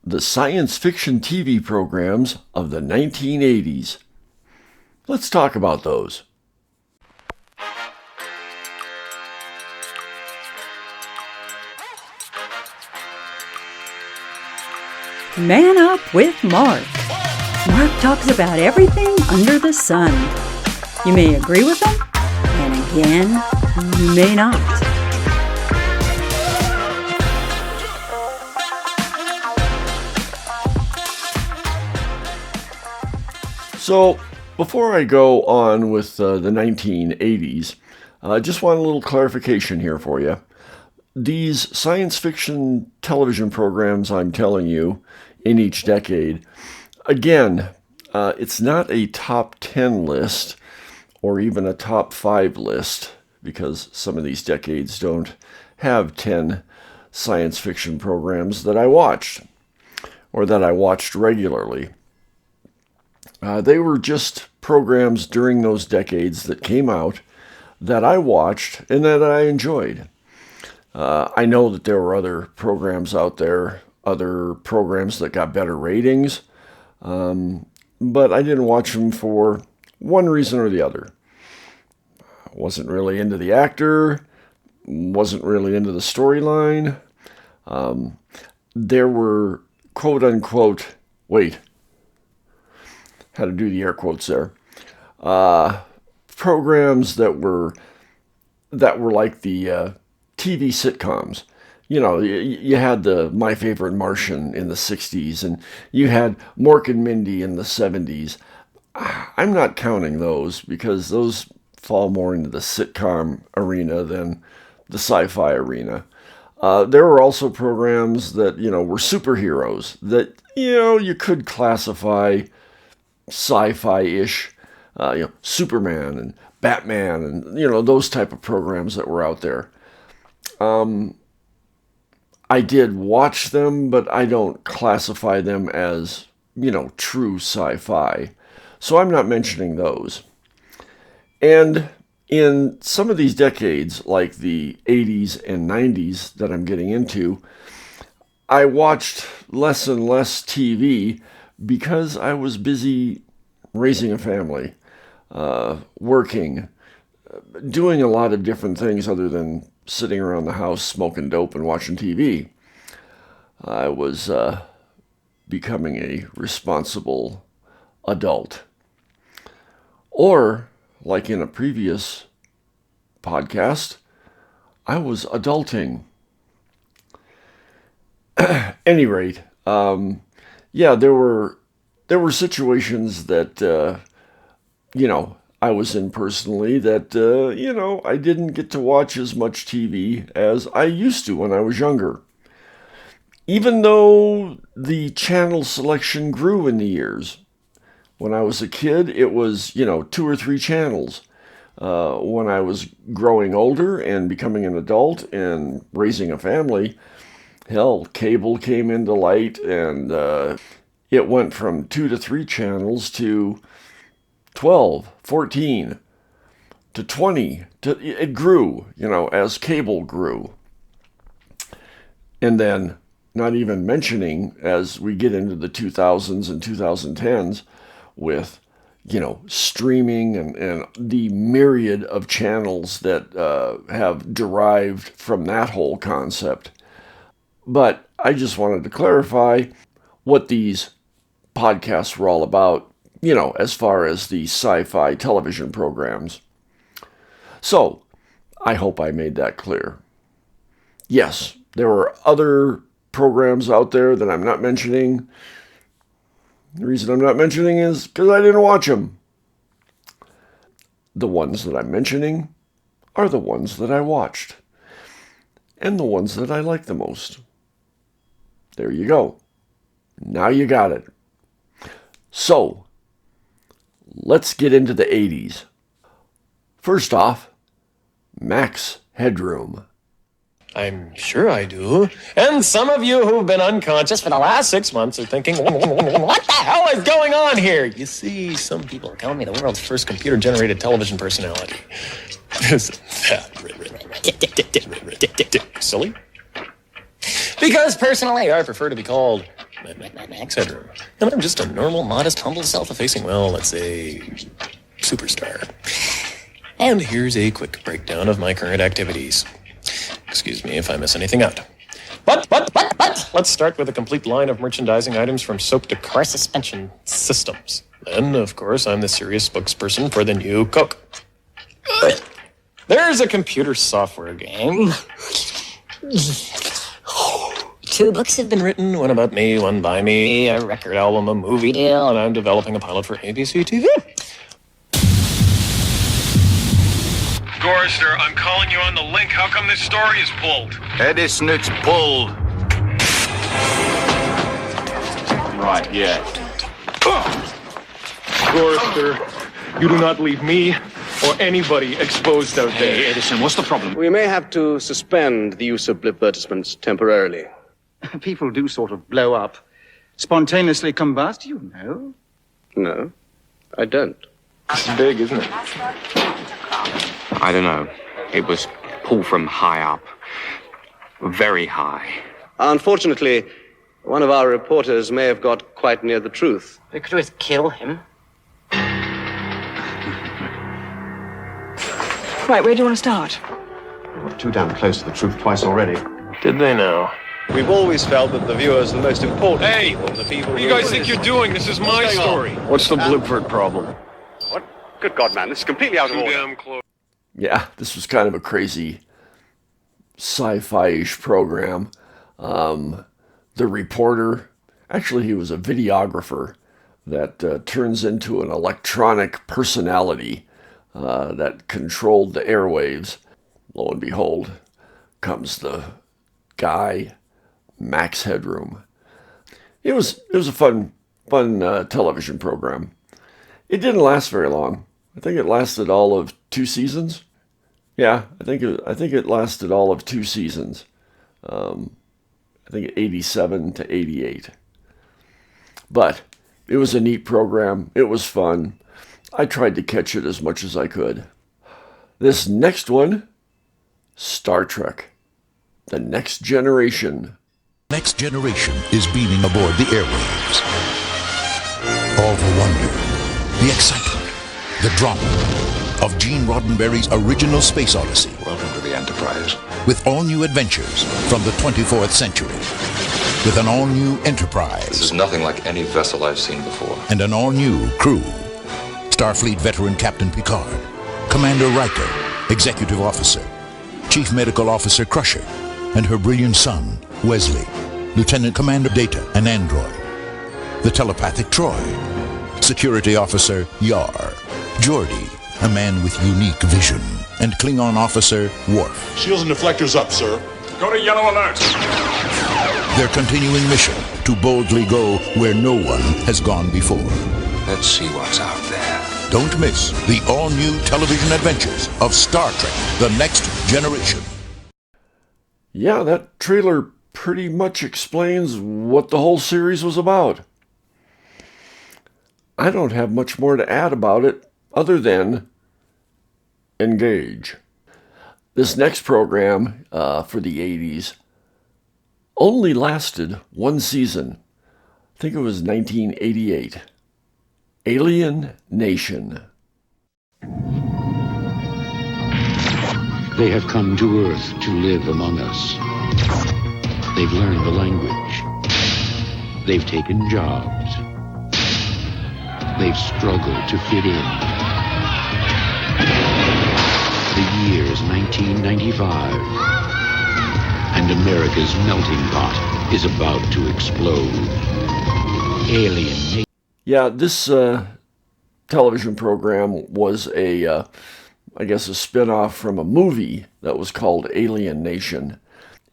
the science fiction TV programs of the 1980s. Let's talk about those. Man Up with Mark. Mark talks about everything under the sun. You may agree with him, and again, you may not. So, before I go on with the 1980s, I just want a little clarification here for you. These science fiction television programs I'm telling you in each decade, again, it's not a top 10 list or even a top 5 list, because some of these decades don't have 10 science fiction programs that I watched or that I watched regularly. They were just programs during those decades that came out that I watched and that I enjoyed. I know that there were other programs out there, other programs that got better ratings, but I didn't watch them for one reason or the other. I wasn't really into the actor, wasn't really into the storyline. There were quote-unquote, had to do the air quotes there, programs that were like the TV sitcoms. You know, you had the My Favorite Martian in the 60s, and you had Mork and Mindy in the 70s. I'm not counting those because those fall more into the sitcom arena than the sci-fi arena. There were also programs that, were superheroes that, you could classify sci-fi-ish, Superman and Batman and, those type of programs that were out there. I did watch them, but I don't classify them as, true sci-fi. So I'm not mentioning those. And in some of these decades, like the 80s and 90s that I'm getting into, I watched less and less TV because I was busy raising a family, working, doing a lot of different things other than sitting around the house smoking dope and watching TV. I was becoming a responsible adult. Or, like in a previous podcast, I was adulting. Any rate, there were situations that, I was in personally that, I didn't get to watch as much TV as I used to when I was younger. Even though the channel selection grew in the years. When I was a kid, it was, 2 or 3 channels. When I was growing older and becoming an adult and raising a family, hell, cable came into light, and it went from 2 to 3 channels to 12, 14, to 20. It grew, as cable grew. And then, not even mentioning, as we get into the 2000s and 2010s, with, streaming and the myriad of channels that have derived from that whole concept. But I just wanted to clarify what these podcasts were all about, as far as the sci-fi television programs. So, I hope I made that clear. Yes, there were other programs out there that I'm not mentioning. The reason I'm not mentioning is because I didn't watch them. The ones that I'm mentioning are the ones that I watched, and the ones that I like the most. There you go. Now you got it. So, let's get into the 80s. First off, Max Headroom. I'm sure I do. And some of you who've been unconscious for the last 6 months are thinking, what the hell is going on here? You see, some people are calling me the world's first computer-generated television personality. Is that silly? Because personally, I prefer to be called Max Headroom. And I'm just a normal, modest, humble, self-effacing, well, let's say, superstar. And here's a quick breakdown of my current activities. Excuse me if I miss anything out. But, let's start with a complete line of merchandising items from soap to car suspension systems. Then, of course, I'm the serious spokesperson for the new Coke. There's a computer software game. 2 books have been written, one about me, one by me, a record album, a movie deal, and I'm developing a pilot for ABC TV. Gorster, I'm calling you on the link. How come this story is pulled? Edison, it's pulled. Right, yeah. Gorster, you do not leave me or anybody exposed out there. Hey, Edison, what's the problem? We may have to suspend the use of blip advertisements temporarily. People do sort of blow up, spontaneously combust, you know. No, I don't. It's big, isn't it? I don't know. It was pulled from high up. Very high. Unfortunately, one of our reporters may have got quite near the truth. We could always kill him. Right, where do you want to start? We're too damn close to the truth twice already. Did they know? We've always felt that the viewers are the most important Hey, people, the people what do you guys think you're doing? This is my story. What's the Blipford problem? What? Good God, man, this is completely out of Too order. damn close. Yeah, this was kind of a crazy sci-fi-ish program. The reporter, actually he was a videographer that turns into an electronic personality that controlled the airwaves. Lo and behold, comes the guy, Max Headroom. It was a fun television program. It didn't last very long. I think it lasted all of 2 seasons. Yeah, I think it lasted all of 2 seasons. I think 87 to 88. But it was a neat program. It was fun. I tried to catch it as much as I could. This next one, Star Trek, The Next Generation. Next Generation is beaming aboard the airwaves. All the wonder, the excitement, the drama of Gene Roddenberry's original Space Odyssey. Welcome to the Enterprise. With all-new adventures from the 24th century. With an all-new Enterprise. This is nothing like any vessel I've seen before. And an all-new crew. Starfleet veteran Captain Picard, Commander Riker, Executive Officer, Chief Medical Officer Crusher, and her brilliant son, Wesley, Lieutenant Commander Data, an android. The telepathic Troy, Security Officer Yar, Geordi, a man with unique vision, and Klingon Officer Worf. Shields and deflectors up, sir. Go to yellow alert. Their continuing mission to boldly go where no one has gone before. Let's see what's out there. Don't miss the all-new television adventures of Star Trek, The Next Generation. Yeah, that trailer pretty much explains what the whole series was about. I don't have much more to add about it other than engage. This next program for the 80s only lasted 1 season. I think it was 1988. Alien Nation. They have come to Earth to live among us. They've learned the language. They've taken jobs. They've struggled to fit in. The year's 1995, and America's melting pot is about to explode. Alien Nation. Yeah, this television program was I guess a spin-off from a movie that was called Alien Nation.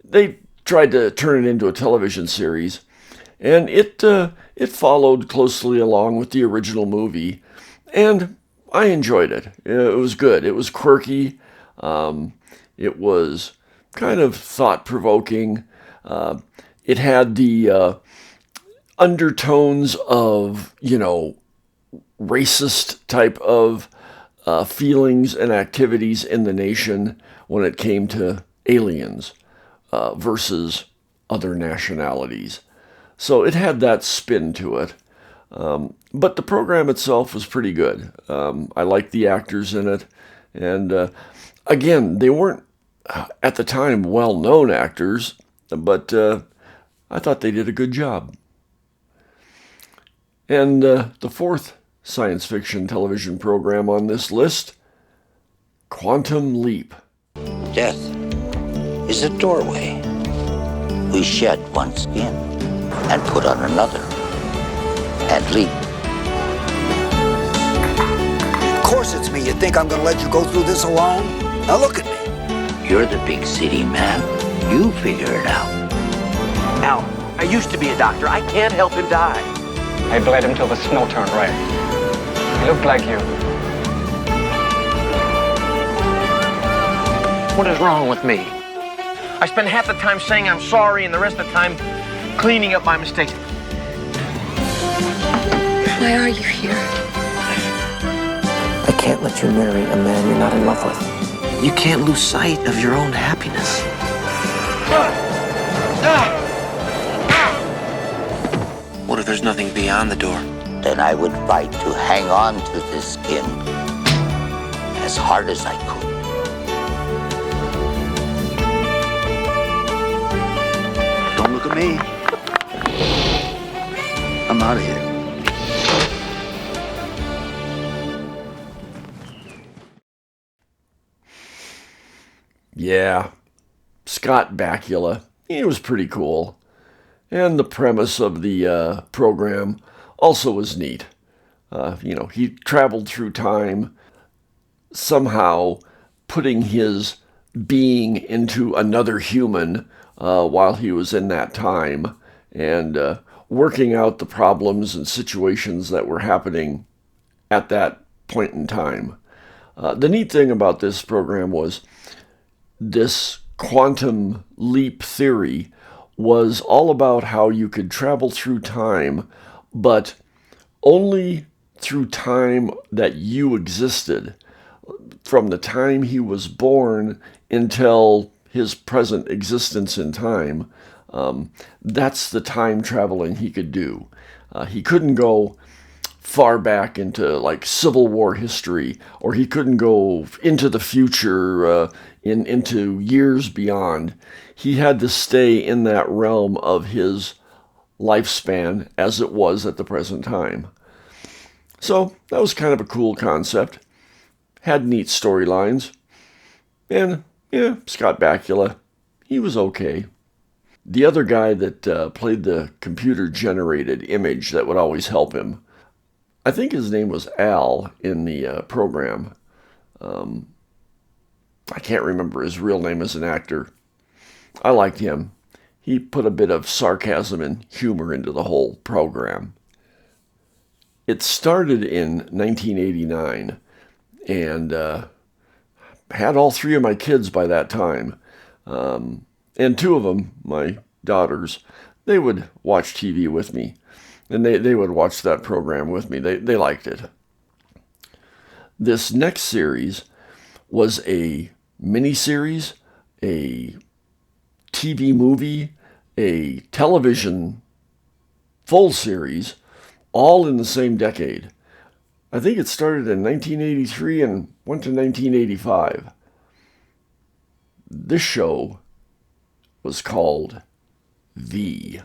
They tried to turn it into a television series, and it followed closely along with the original movie, and I enjoyed it. It was good. It was quirky. It was kind of thought-provoking. It had the undertones of, racist type of feelings and activities in the nation when it came to aliens versus other nationalities. So it had that spin to it. But the program itself was pretty good. I liked the actors in it. And again, they weren't, at the time, well-known actors, but I thought they did a good job. And the fourth science fiction television program on this list, Quantum Leap. Death is a doorway. We shed one skin and put on another and leap. Of course it's me. You think I'm gonna let you go through this alone? Now look at me. You're the big city man. You figure it out. Al, I used to be a doctor. I can't help him die. I bled him till the snow turned red. He looked like you. What is wrong with me? I spend half the time saying I'm sorry and the rest of the time cleaning up my mistakes. Why are you here? I can't let you marry a man you're not in love with. You can't lose sight of your own happiness. What if there's nothing beyond the door? Then I would fight to hang on to this skin as hard as I could. Don't look at me. I'm out of here. Yeah, Scott Bakula, he was pretty cool. And the premise of the program also was neat. He traveled through time, somehow putting his being into another human while he was in that time, and working out the problems and situations that were happening at that point in time. The neat thing about this program was this quantum leap theory was all about how you could travel through time, but only through time that you existed, from the time he was born until his present existence in time. That's the time traveling he could do. He couldn't go far back into like Civil War history, or he couldn't go into the future, into years beyond. He had to stay in that realm of his lifespan as it was at the present time. So that was kind of a cool concept. Had neat storylines. And yeah, Scott Bakula, he was okay. The other guy that played the computer-generated image that would always help him, I think his name was Al in the program. I can't remember his real name as an actor. I liked him. He put a bit of sarcasm and humor into the whole program. It started in 1989 and had all three of my kids by that time. And two of them, my daughters, they would watch TV with me. And they would watch that program with me. They liked it. This next series was a miniseries, a TV movie, a television full series, all in the same decade. I think it started in 1983 and went to 1985. This show was called V.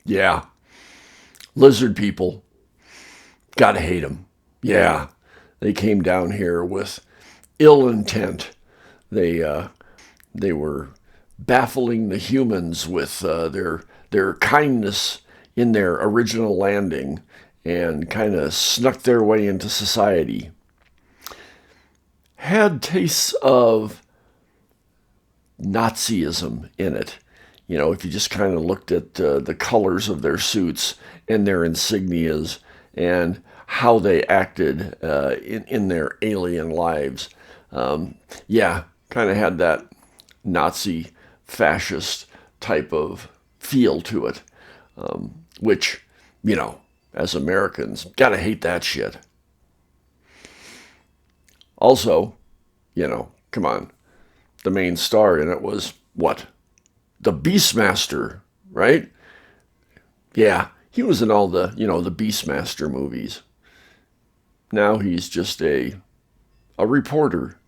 Yeah. Lizard people. Gotta hate them. Yeah. They came down here with ill intent. They were baffling the humans with their kindness in their original landing and kind of snuck their way into society. Had tastes of Nazism in it. You know, if you just kind of looked at the colors of their suits and their insignias and how they acted in their alien lives. Yeah, kind of had that Nazi fascist type of feel to it, which, you know, as Americans, gotta hate that shit. Also, you know, come on, the main star in it was, what? The Beastmaster, right? Yeah, he was in all the, you know, the Beastmaster movies. Now he's just a reporter.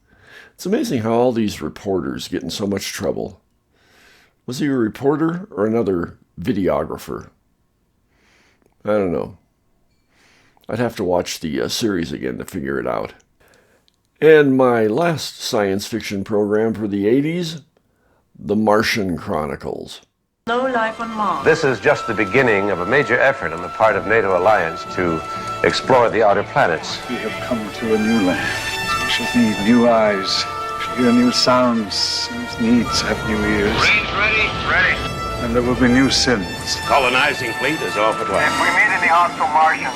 It's amazing how all these reporters get in so much trouble. Was he a reporter or another videographer? I don't know. I'd have to watch the series again to figure it out. And my last science fiction program for the 80s, The Martian Chronicles. No life on Mars. This is just the beginning of a major effort on the part of NATO alliance to explore the outer planets. We have come to a new land. We shall need new eyes. We shall hear new sounds. Whose needs have new ears. Range ready? Ready. And there will be new sins. Colonizing fleet is off at once. If we meet any hostile Martians,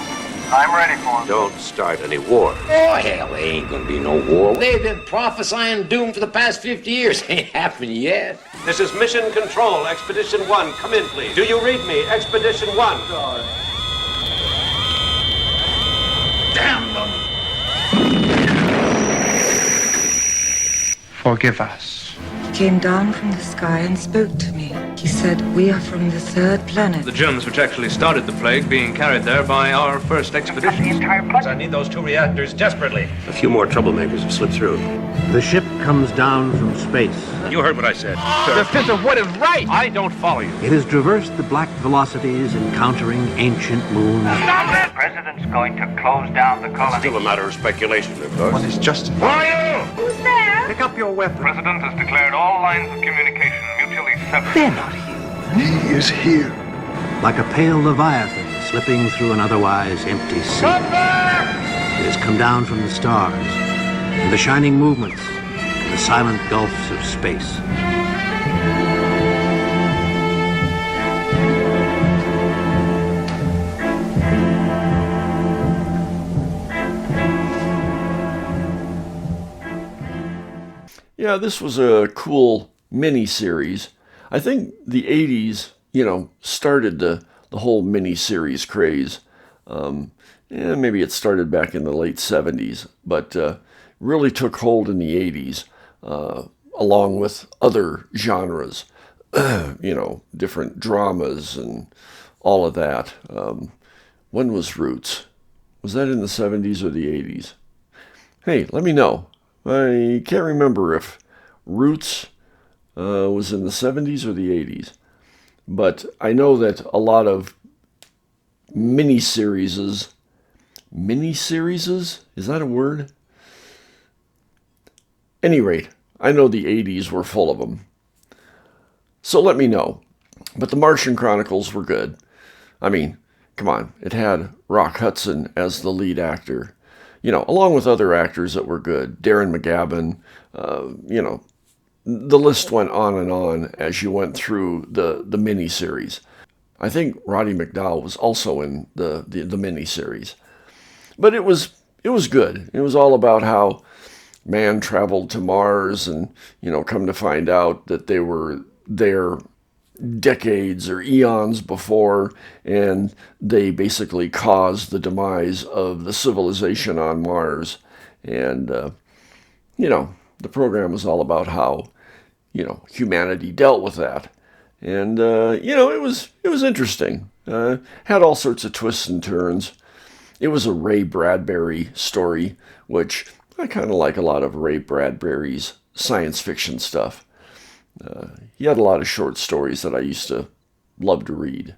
I'm ready for them. Don't start any war. Oh, hell, there ain't gonna be no war. They've been prophesying doom for the past 50 years. Ain't happened yet. This is Mission Control, Expedition 1. Come in, please. Do you read me? Expedition 1. Damn them! Forgive us. He came down from the sky and spoke to me. He said, "We are from the third planet." The germs which actually started the plague being carried there by our first expedition. I need those 2 reactors desperately. A few more troublemakers have slipped through. The ship comes down from space. You heard what I said. The fifth of what is right. I don't follow you. It has traversed the black velocities, encountering ancient moons. The president's going to close down the colony. Still a matter of speculation, of course. What is justified? Who are you? Who's there? Pick up your weapon. The president has declared all lines of communication mutually severed. They're not human. He is here. Like a pale leviathan slipping through an otherwise empty sea. Come back! It has come down from the stars, and the shining movements, and the silent gulfs of space. Yeah, this was a cool mini-series. I think the 80s, you know, started the whole mini-series craze. Maybe it started back in the late 70s, but really took hold in the 80s, along with other genres, you know, different dramas and all of that. When was Roots? Was that in the 70s or the 80s? Hey, let me know. I can't remember if Roots was in the 70s or the 80s. But I know that a lot of mini-series, is that a word? Any rate, I know the 80s were full of them. So let me know. But the Martian Chronicles were good. I mean, come on, it had Rock Hudson as the lead actor. You know, along with other actors that were good. Darren McGavin, you know, the list went on as you went through the miniseries. I think Roddy McDowall was also in the miniseries. But it was good. It was all about how man traveled to Mars and, you know, come to find out that they were there decades or eons before, and they basically caused the demise of the civilization on Mars. And, you know, the program was all about how, you know, humanity dealt with that. And, you know, it was interesting. Had all sorts of twists and turns. It was a Ray Bradbury story, which I kind of like a lot of Ray Bradbury's science fiction stuff. He had a lot of short stories that I used to love to read.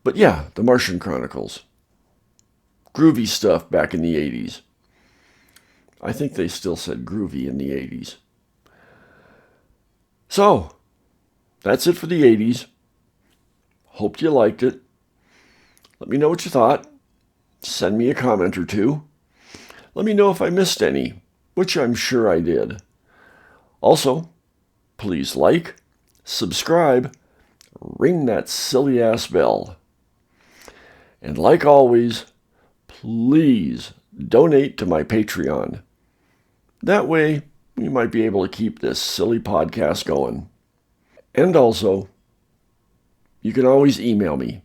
But yeah, The Martian Chronicles. Groovy stuff back in the 80s. I think they still said groovy in the 80s. So, that's it for the 80s. Hope you liked it. Let me know what you thought. Send me a comment or two. Let me know if I missed any, which I'm sure I did. Also, please like, subscribe, ring that silly ass bell. And like always, please donate to my Patreon. That way, we might be able to keep this silly podcast going. And also, you can always email me,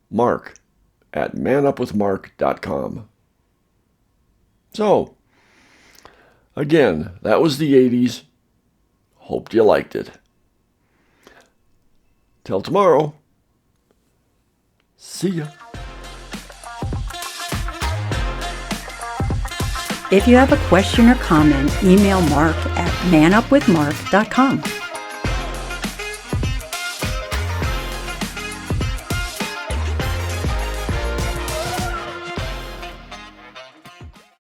mark@manupwithmark.com. So, again, that was the 80s. Hoped you liked it. Till tomorrow. See ya. If you have a question or comment, email Mark at manupwithmark.com.